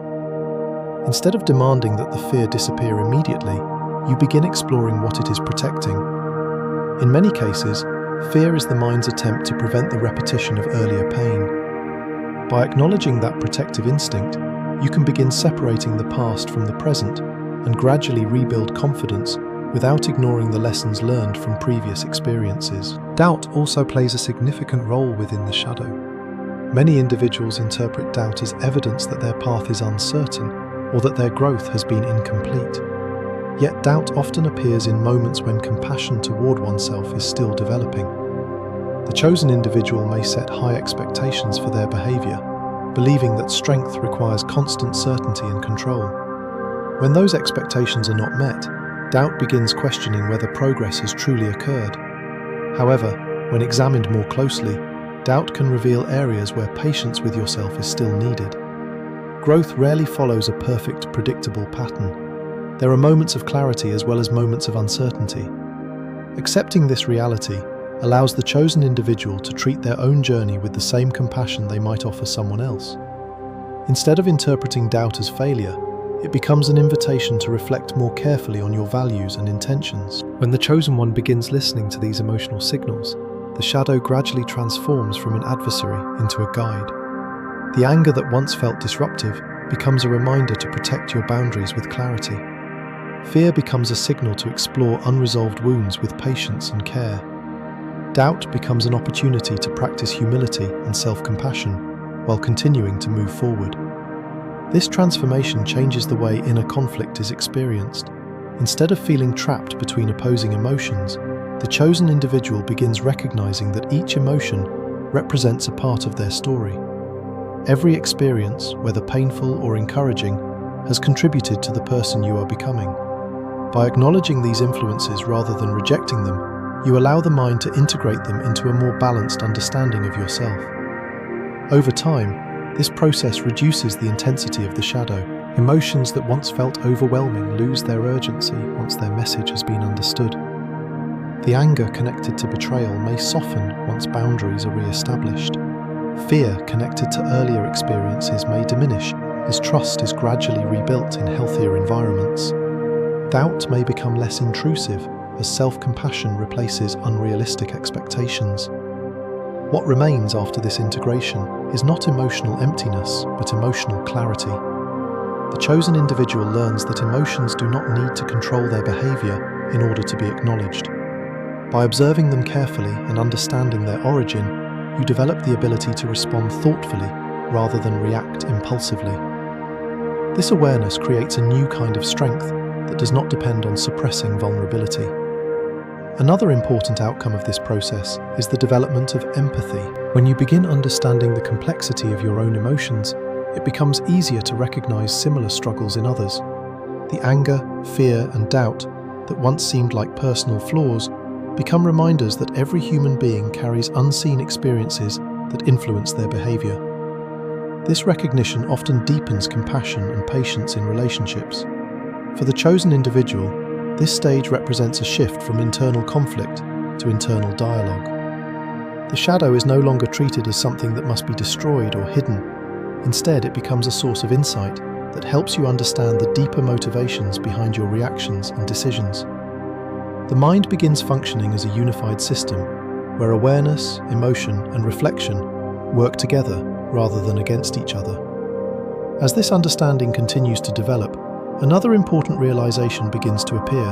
Instead of demanding that the fear disappear immediately, you begin exploring what it is protecting. In many cases, fear is the mind's attempt to prevent the repetition of earlier pain. By acknowledging that protective instinct, you can begin separating the past from the present and gradually rebuild confidence without ignoring the lessons learned from previous experiences. Doubt also plays a significant role within the shadow. Many individuals interpret doubt as evidence that their path is uncertain or that their growth has been incomplete. Yet doubt often appears in moments when compassion toward oneself is still developing. The chosen individual may set high expectations for their behavior, believing that strength requires constant certainty and control. When those expectations are not met, doubt begins questioning whether progress has truly occurred. However, when examined more closely, doubt can reveal areas where patience with yourself is still needed. Growth rarely follows a perfect, predictable pattern. There are moments of clarity as well as moments of uncertainty. Accepting this reality allows the chosen individual to treat their own journey with the same compassion they might offer someone else. Instead of interpreting doubt as failure, it becomes an invitation to reflect more carefully on your values and intentions. When the chosen one begins listening to these emotional signals, the shadow gradually transforms from an adversary into a guide. The anger that once felt disruptive becomes a reminder to protect your boundaries with clarity. Fear becomes a signal to explore unresolved wounds with patience and care. Doubt becomes an opportunity to practice humility and self-compassion while continuing to move forward. This transformation changes the way inner conflict is experienced. Instead of feeling trapped between opposing emotions, the chosen individual begins recognizing that each emotion represents a part of their story. Every experience, whether painful or encouraging, has contributed to the person you are becoming. By acknowledging these influences rather than rejecting them, you allow the mind to integrate them into a more balanced understanding of yourself. Over time, this process reduces the intensity of the shadow. Emotions that once felt overwhelming lose their urgency once their message has been understood. The anger connected to betrayal may soften once boundaries are re-established. Fear connected to earlier experiences may diminish as trust is gradually rebuilt in healthier environments. Doubt may become less intrusive as self-compassion replaces unrealistic expectations. What remains after this integration is not emotional emptiness, but emotional clarity. The chosen individual learns that emotions do not need to control their behavior in order to be acknowledged. By observing them carefully and understanding their origin, you develop the ability to respond thoughtfully rather than react impulsively. This awareness creates a new kind of strength that does not depend on suppressing vulnerability. Another important outcome of this process is the development of empathy. When you begin understanding the complexity of your own emotions, it becomes easier to recognize similar struggles in others. The anger, fear, and doubt that once seemed like personal flaws become reminders that every human being carries unseen experiences that influence their behavior. This recognition often deepens compassion and patience in relationships. For the chosen individual, this stage represents a shift from internal conflict to internal dialogue. The shadow is no longer treated as something that must be destroyed or hidden. Instead, it becomes a source of insight that helps you understand the deeper motivations behind your reactions and decisions. The mind begins functioning as a unified system, where awareness, emotion, and reflection work together rather than against each other. As this understanding continues to develop, another important realization begins to appear.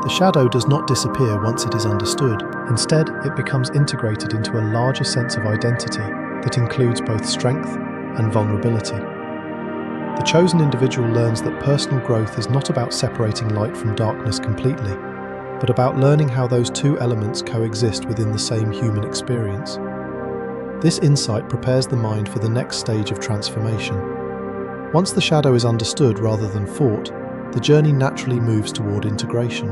The shadow does not disappear once it is understood. Instead, it becomes integrated into a larger sense of identity that includes both strength and vulnerability. The chosen individual learns that personal growth is not about separating light from darkness completely, but about learning how those two elements coexist within the same human experience. This insight prepares the mind for the next stage of transformation. Once the shadow is understood rather than fought, the journey naturally moves toward integration.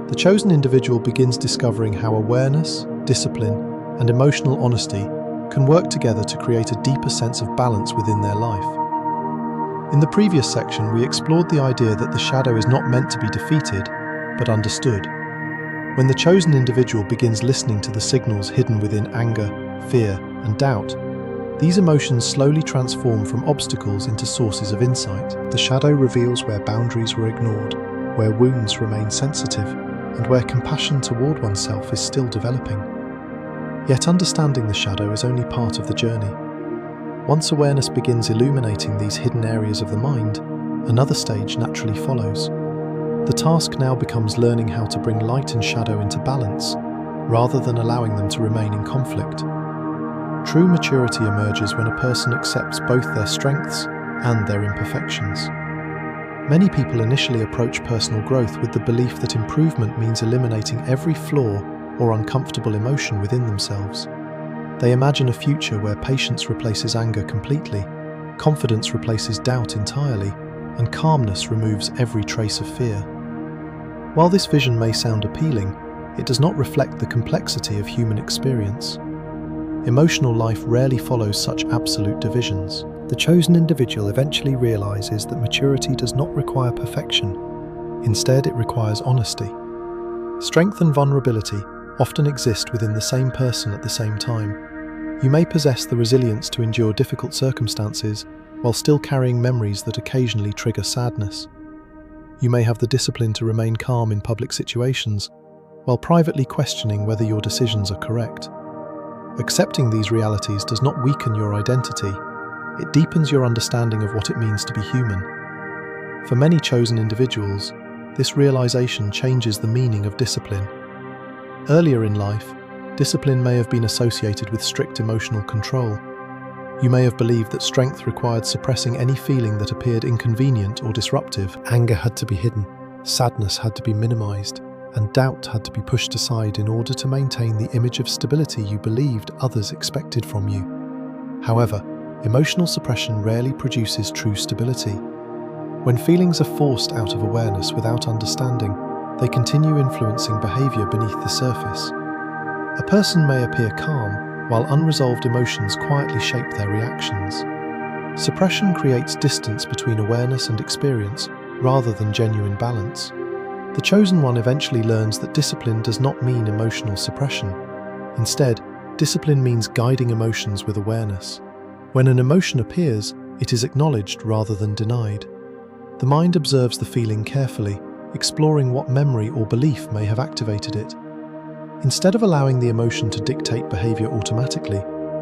The chosen individual begins discovering how awareness, discipline, and emotional honesty can work together to create a deeper sense of balance within their life. In the previous section, we explored the idea that the shadow is not meant to be defeated, but understood. When the chosen individual begins listening to the signals hidden within anger, fear, and doubt, these emotions slowly transform from obstacles into sources of insight. The shadow reveals where boundaries were ignored, where wounds remain sensitive, and where compassion toward oneself is still developing. Yet understanding the shadow is only part of the journey. Once awareness begins illuminating these hidden areas of the mind, another stage naturally follows. The task now becomes learning how to bring light and shadow into balance, rather than allowing them to remain in conflict. True maturity emerges when a person accepts both their strengths and their imperfections. Many people initially approach personal growth with the belief that improvement means eliminating every flaw or uncomfortable emotion within themselves. They imagine a future where patience replaces anger completely, confidence replaces doubt entirely, and calmness removes every trace of fear. While this vision may sound appealing, it does not reflect the complexity of human experience. Emotional life rarely follows such absolute divisions. The chosen individual eventually realizes that maturity does not require perfection. Instead, it requires honesty. Strength and vulnerability often exist within the same person at the same time. You may possess the resilience to endure difficult circumstances while still carrying memories that occasionally trigger sadness. You may have the discipline to remain calm in public situations, while privately questioning whether your decisions are correct. Accepting these realities does not weaken your identity, it deepens your understanding of what it means to be human. For many chosen individuals, this realization changes the meaning of discipline. Earlier in life, discipline may have been associated with strict emotional control. You may have believed that strength required suppressing any feeling that appeared inconvenient or disruptive. Anger had to be hidden, sadness had to be minimized, and doubt had to be pushed aside in order to maintain the image of stability you believed others expected from you. However, emotional suppression rarely produces true stability. When feelings are forced out of awareness without understanding, they continue influencing behavior beneath the surface. A person may appear calm, while unresolved emotions quietly shape their reactions. Suppression creates distance between awareness and experience, rather than genuine balance. The chosen one eventually learns that discipline does not mean emotional suppression. Instead, discipline means guiding emotions with awareness. When an emotion appears, it is acknowledged rather than denied. The mind observes the feeling carefully, exploring what memory or belief may have activated it. Instead of allowing the emotion to dictate behavior automatically,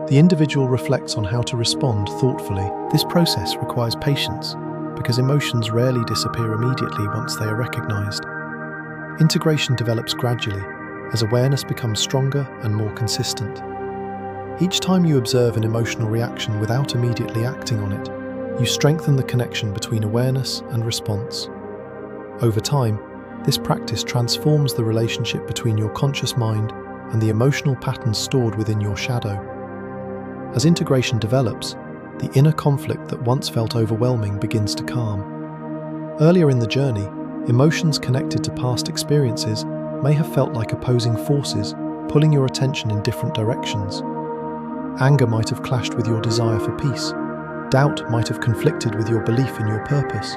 the individual reflects on how to respond thoughtfully. This process requires patience, because emotions rarely disappear immediately once they are recognized. Integration develops gradually, as awareness becomes stronger and more consistent. Each time you observe an emotional reaction without immediately acting on it, you strengthen the connection between awareness and response. Over time, this practice transforms the relationship between your conscious mind and the emotional patterns stored within your shadow. As integration develops, the inner conflict that once felt overwhelming begins to calm. Earlier in the journey, emotions connected to past experiences may have felt like opposing forces, pulling your attention in different directions. Anger might have clashed with your desire for peace. Doubt might have conflicted with your belief in your purpose.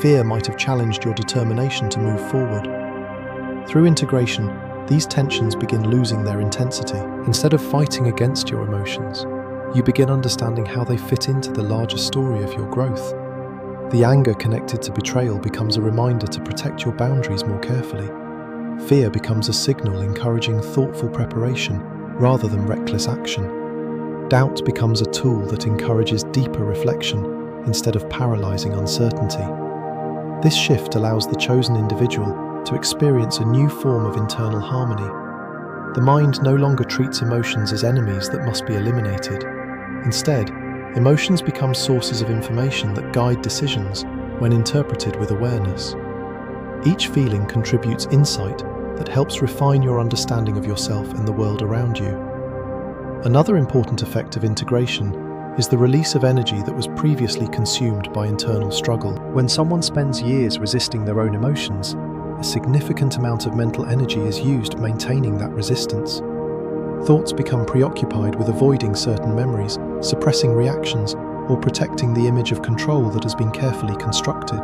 Fear might have challenged your determination to move forward. Through integration, these tensions begin losing their intensity. Instead of fighting against your emotions, you begin understanding how they fit into the larger story of your growth. The anger connected to betrayal becomes a reminder to protect your boundaries more carefully. Fear becomes a signal encouraging thoughtful preparation rather than reckless action. Doubt becomes a tool that encourages deeper reflection instead of paralyzing uncertainty. This shift allows the chosen individual to experience a new form of internal harmony. The mind no longer treats emotions as enemies that must be eliminated. Instead, emotions become sources of information that guide decisions when interpreted with awareness. Each feeling contributes insight that helps refine your understanding of yourself and the world around you. Another important effect of integration is the release of energy that was previously consumed by internal struggle. When someone spends years resisting their own emotions, a significant amount of mental energy is used maintaining that resistance. Thoughts become preoccupied with avoiding certain memories, suppressing reactions, or protecting the image of control that has been carefully constructed.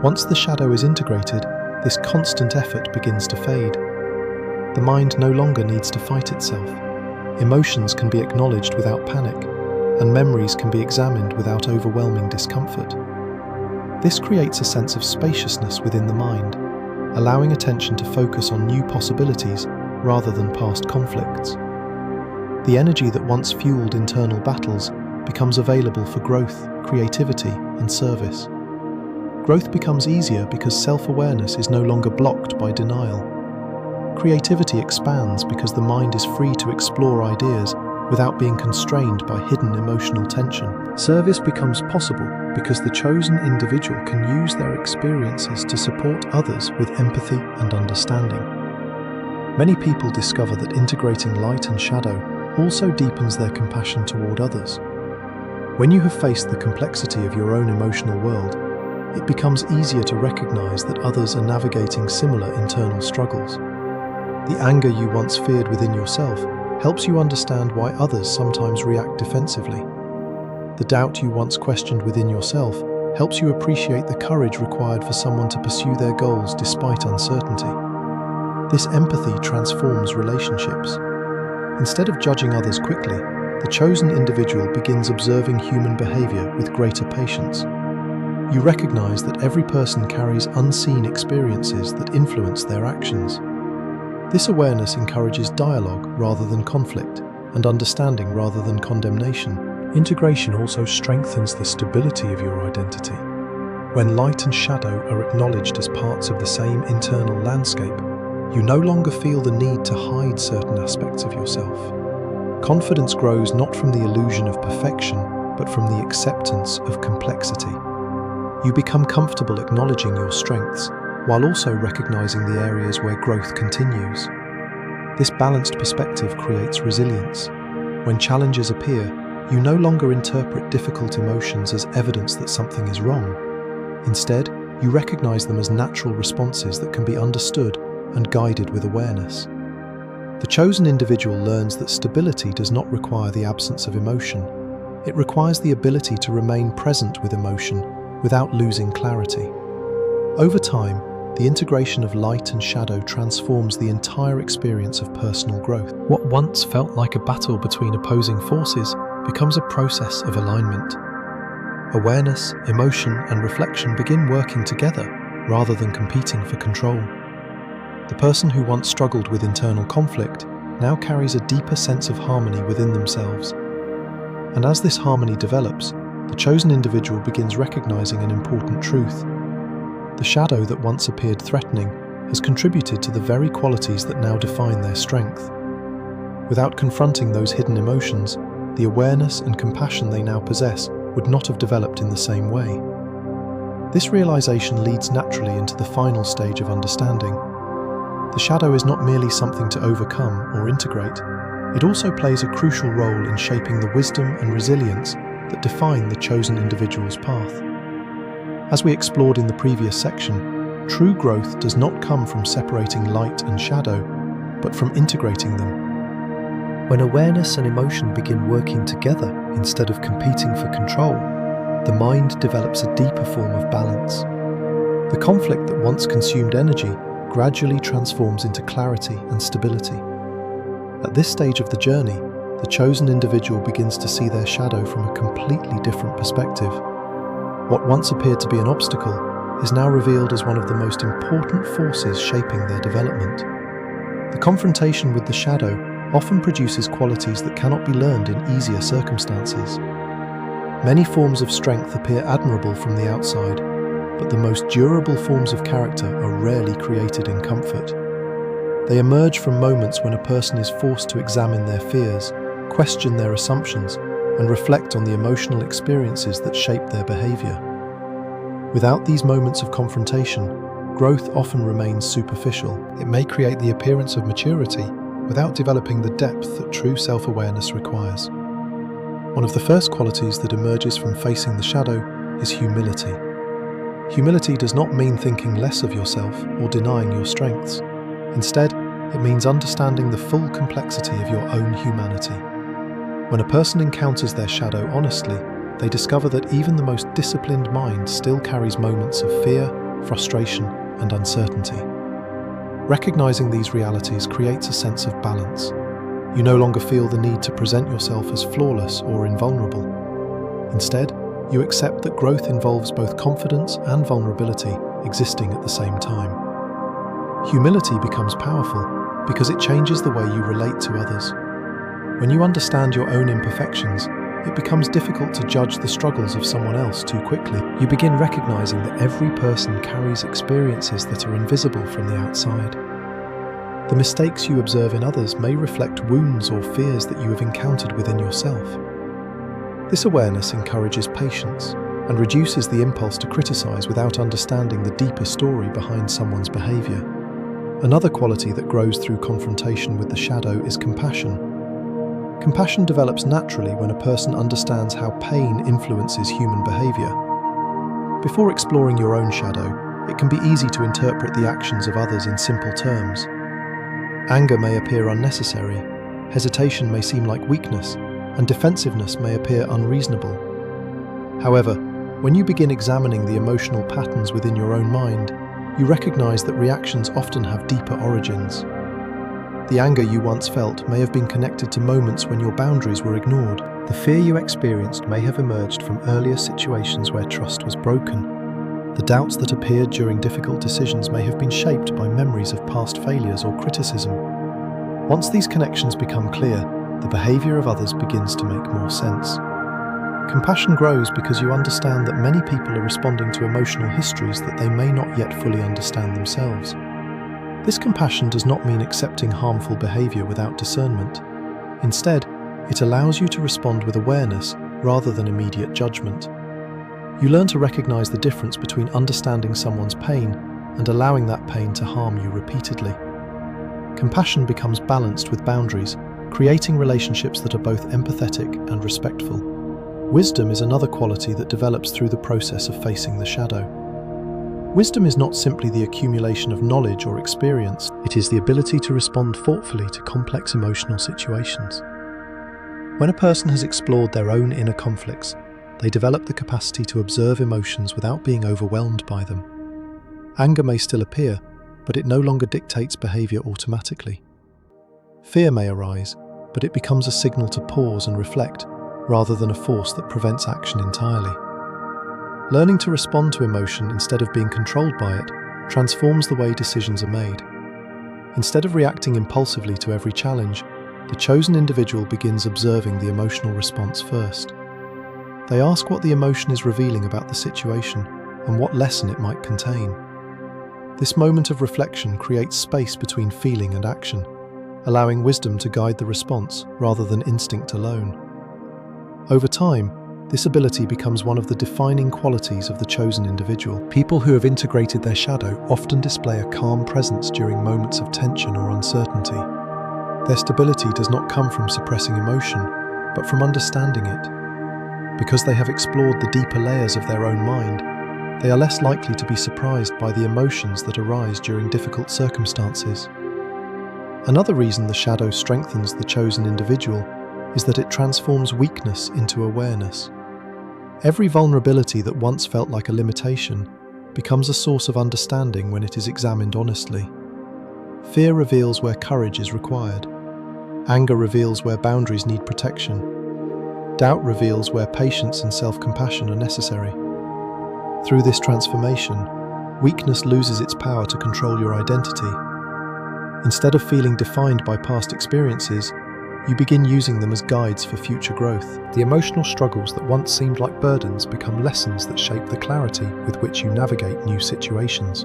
Once the shadow is integrated, this constant effort begins to fade. The mind no longer needs to fight itself. Emotions can be acknowledged without panic, and memories can be examined without overwhelming discomfort. This creates a sense of spaciousness within the mind, allowing attention to focus on new possibilities rather than past conflicts. The energy that once fueled internal battles becomes available for growth, creativity, and service. Growth becomes easier because self-awareness is no longer blocked by denial. Creativity expands because the mind is free to explore ideas without being constrained by hidden emotional tension. Service becomes possible because the chosen individual can use their experiences to support others with empathy and understanding. Many people discover that integrating light and shadow also deepens their compassion toward others. When you have faced the complexity of your own emotional world, it becomes easier to recognize that others are navigating similar internal struggles. The anger you once feared within yourself helps you understand why others sometimes react defensively. The doubt you once questioned within yourself helps you appreciate the courage required for someone to pursue their goals despite uncertainty. This empathy transforms relationships. Instead of judging others quickly, the chosen individual begins observing human behavior with greater patience. You recognize that every person carries unseen experiences that influence their actions. This awareness encourages dialogue rather than conflict, and understanding rather than condemnation. Integration also strengthens the stability of your identity. When light and shadow are acknowledged as parts of the same internal landscape, you no longer feel the need to hide certain aspects of yourself. Confidence grows not from the illusion of perfection, but from the acceptance of complexity. You become comfortable acknowledging your strengths, while also recognizing the areas where growth continues. This balanced perspective creates resilience. When challenges appear, you no longer interpret difficult emotions as evidence that something is wrong. Instead, you recognize them as natural responses that can be understood and guided with awareness. The chosen individual learns that stability does not require the absence of emotion. It requires the ability to remain present with emotion without losing clarity. Over time, the integration of light and shadow transforms the entire experience of personal growth. What once felt like a battle between opposing forces becomes a process of alignment. Awareness, emotion, and reflection begin working together rather than competing for control. The person who once struggled with internal conflict now carries a deeper sense of harmony within themselves. And as this harmony develops, the chosen individual begins recognizing an important truth. The shadow that once appeared threatening has contributed to the very qualities that now define their strength. Without confronting those hidden emotions, the awareness and compassion they now possess would not have developed in the same way. This realization leads naturally into the final stage of understanding. The shadow is not merely something to overcome or integrate. It also plays a crucial role in shaping the wisdom and resilience that define the chosen individual's path. As we explored in the previous section, true growth does not come from separating light and shadow, but from integrating them. When awareness and emotion begin working together instead of competing for control, the mind develops a deeper form of balance. The conflict that once consumed energy gradually transforms into clarity and stability. At this stage of the journey, the chosen individual begins to see their shadow from a completely different perspective. What once appeared to be an obstacle is now revealed as one of the most important forces shaping their development. The confrontation with the shadow often produces qualities that cannot be learned in easier circumstances. Many forms of strength appear admirable from the outside, but the most durable forms of character are rarely created in comfort. They emerge from moments when a person is forced to examine their fears, question their assumptions, and reflect on the emotional experiences that shape their behavior. Without these moments of confrontation, growth often remains superficial. It may create the appearance of maturity without developing the depth that true self-awareness requires. One of the first qualities that emerges from facing the shadow is humility. Humility does not mean thinking less of yourself or denying your strengths. Instead, it means understanding the full complexity of your own humanity. When a person encounters their shadow honestly, they discover that even the most disciplined mind still carries moments of fear, frustration, and uncertainty. Recognizing these realities creates a sense of balance. You no longer feel the need to present yourself as flawless or invulnerable. Instead, you accept that growth involves both confidence and vulnerability existing at the same time. Humility becomes powerful because it changes the way you relate to others. When you understand your own imperfections, it becomes difficult to judge the struggles of someone else too quickly. You begin recognizing that every person carries experiences that are invisible from the outside. The mistakes you observe in others may reflect wounds or fears that you have encountered within yourself. This awareness encourages patience and reduces the impulse to criticize without understanding the deeper story behind someone's behavior. Another quality that grows through confrontation with the shadow is compassion. Compassion develops naturally when a person understands how pain influences human behavior. Before exploring your own shadow, it can be easy to interpret the actions of others in simple terms. Anger may appear unnecessary, hesitation may seem like weakness, and defensiveness may appear unreasonable. However, when you begin examining the emotional patterns within your own mind, you recognize that reactions often have deeper origins. The anger you once felt may have been connected to moments when your boundaries were ignored. The fear you experienced may have emerged from earlier situations where trust was broken. The doubts that appeared during difficult decisions may have been shaped by memories of past failures or criticism. Once these connections become clear, the behavior of others begins to make more sense. Compassion grows because you understand that many people are responding to emotional histories that they may not yet fully understand themselves. This compassion does not mean accepting harmful behavior without discernment. Instead, it allows you to respond with awareness rather than immediate judgment. You learn to recognize the difference between understanding someone's pain and allowing that pain to harm you repeatedly. Compassion becomes balanced with boundaries, creating relationships that are both empathetic and respectful. Wisdom is another quality that develops through the process of facing the shadow. Wisdom is not simply the accumulation of knowledge or experience, it is the ability to respond thoughtfully to complex emotional situations. When a person has explored their own inner conflicts, they develop the capacity to observe emotions without being overwhelmed by them. Anger may still appear, but it no longer dictates behavior automatically. Fear may arise, but it becomes a signal to pause and reflect, rather than a force that prevents action entirely. Learning to respond to emotion instead of being controlled by it transforms the way decisions are made. Instead of reacting impulsively to every challenge, the chosen individual begins observing the emotional response first. They ask what the emotion is revealing about the situation and what lesson it might contain. This moment of reflection creates space between feeling and action, allowing wisdom to guide the response rather than instinct alone. Over time, this ability becomes one of the defining qualities of the chosen individual. People who have integrated their shadow often display a calm presence during moments of tension or uncertainty. Their stability does not come from suppressing emotion, but from understanding it. Because they have explored the deeper layers of their own mind, they are less likely to be surprised by the emotions that arise during difficult circumstances. Another reason the shadow strengthens the chosen individual is that it transforms weakness into awareness. Every vulnerability that once felt like a limitation becomes a source of understanding when it is examined honestly. Fear reveals where courage is required. Anger reveals where boundaries need protection. Doubt reveals where patience and self-compassion are necessary. Through this transformation, weakness loses its power to control your identity. Instead of feeling defined by past experiences, you begin using them as guides for future growth. The emotional struggles that once seemed like burdens become lessons that shape the clarity with which you navigate new situations.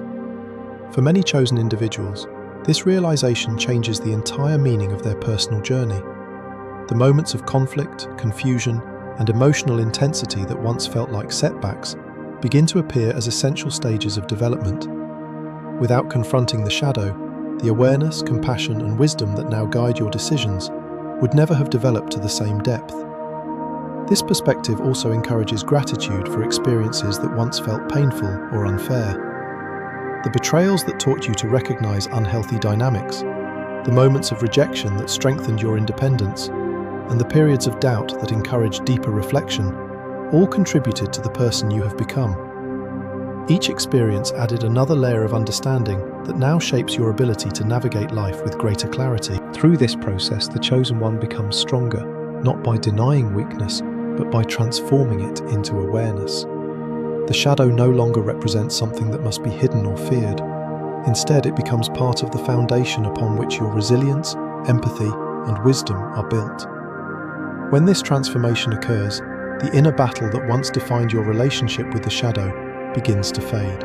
For many chosen individuals, this realization changes the entire meaning of their personal journey. The moments of conflict, confusion, and emotional intensity that once felt like setbacks begin to appear as essential stages of development. Without confronting the shadow, the awareness, compassion, and wisdom that now guide your decisions would never have developed to the same depth. This perspective also encourages gratitude for experiences that once felt painful or unfair. The betrayals that taught you to recognize unhealthy dynamics, the moments of rejection that strengthened your independence, and the periods of doubt that encouraged deeper reflection, all contributed to the person you have become. Each experience added another layer of understanding that now shapes your ability to navigate life with greater clarity. Through this process, the chosen one becomes stronger, not by denying weakness, but by transforming it into awareness. The shadow no longer represents something that must be hidden or feared. Instead, it becomes part of the foundation upon which your resilience, empathy, and wisdom are built. When this transformation occurs, the inner battle that once defined your relationship with the shadow begins to fade.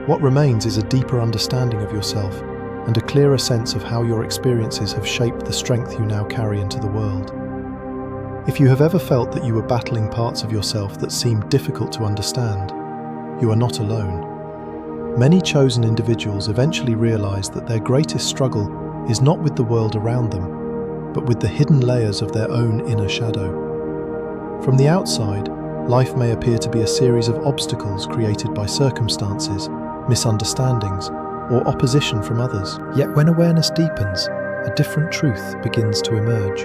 What remains is a deeper understanding of yourself and a clearer sense of how your experiences have shaped the strength you now carry into the world. If you have ever felt that you were battling parts of yourself that seemed difficult to understand, you are not alone. Many chosen individuals eventually realize that their greatest struggle is not with the world around them, but with the hidden layers of their own inner shadow. From the outside, life may appear to be a series of obstacles created by circumstances, misunderstandings, or opposition from others. Yet when awareness deepens, a different truth begins to emerge.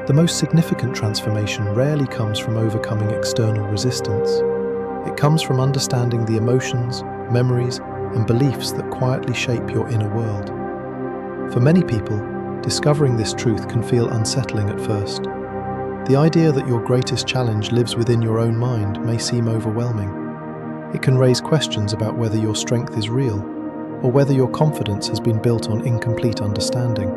The most significant transformation rarely comes from overcoming external resistance. It comes from understanding the emotions, memories, and beliefs that quietly shape your inner world. For many people, discovering this truth can feel unsettling at first. The idea that your greatest challenge lives within your own mind may seem overwhelming. It can raise questions about whether your strength is real, or whether your confidence has been built on incomplete understanding.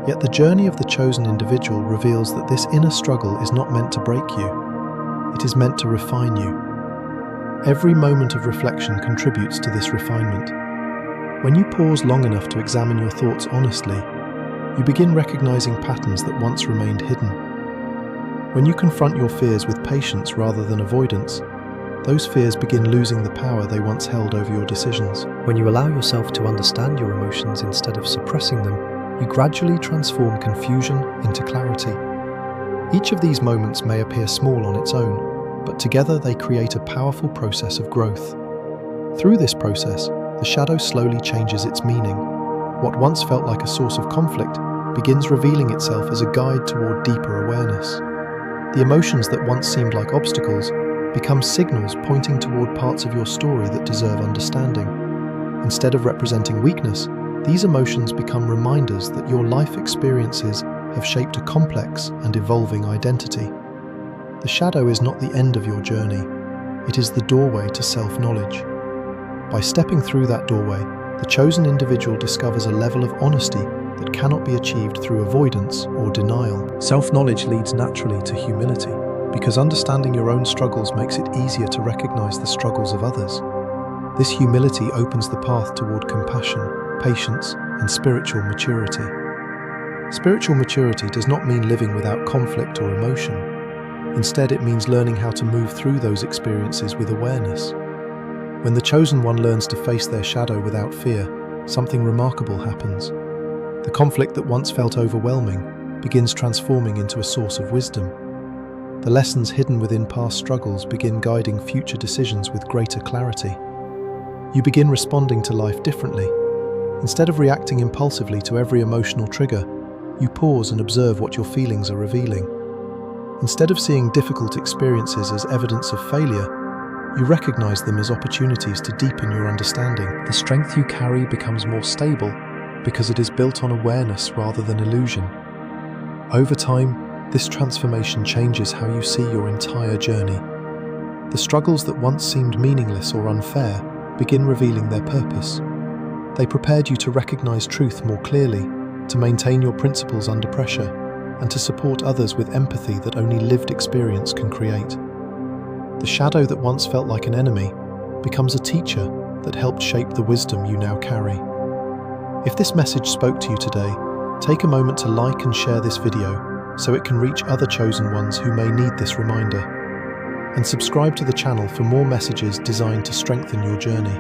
Yet the journey of the chosen individual reveals that this inner struggle is not meant to break you. It is meant to refine you. Every moment of reflection contributes to this refinement. When you pause long enough to examine your thoughts honestly, you begin recognizing patterns that once remained hidden. When you confront your fears with patience rather than avoidance, those fears begin losing the power they once held over your decisions. When you allow yourself to understand your emotions instead of suppressing them, you gradually transform confusion into clarity. Each of these moments may appear small on its own, but together they create a powerful process of growth. Through this process, the shadow slowly changes its meaning. What once felt like a source of conflict begins revealing itself as a guide toward deeper awareness. The emotions that once seemed like obstacles become signals pointing toward parts of your story that deserve understanding. Instead of representing weakness, these emotions become reminders that your life experiences have shaped a complex and evolving identity. The shadow is not the end of your journey, it is the doorway to self-knowledge. By stepping through that doorway, the chosen individual discovers a level of honesty that cannot be achieved through avoidance or denial. Self-knowledge leads naturally to humility, because understanding your own struggles makes it easier to recognize the struggles of others. This humility opens the path toward compassion, patience, and spiritual maturity. Spiritual maturity does not mean living without conflict or emotion. Instead, it means learning how to move through those experiences with awareness. When the chosen one learns to face their shadow without fear, something remarkable happens. The conflict that once felt overwhelming begins transforming into a source of wisdom. The lessons hidden within past struggles begin guiding future decisions with greater clarity. You begin responding to life differently. Instead of reacting impulsively to every emotional trigger, you pause and observe what your feelings are revealing. Instead of seeing difficult experiences as evidence of failure, you recognize them as opportunities to deepen your understanding. The strength you carry becomes more stable because it is built on awareness rather than illusion. Over time, this transformation changes how you see your entire journey. The struggles that once seemed meaningless or unfair begin revealing their purpose. They prepared you to recognize truth more clearly, to maintain your principles under pressure, and to support others with empathy that only lived experience can create. The shadow that once felt like an enemy becomes a teacher that helped shape the wisdom you now carry. If this message spoke to you today, take a moment to like and share this video so it can reach other chosen ones who may need this reminder. And subscribe to the channel for more messages designed to strengthen your journey.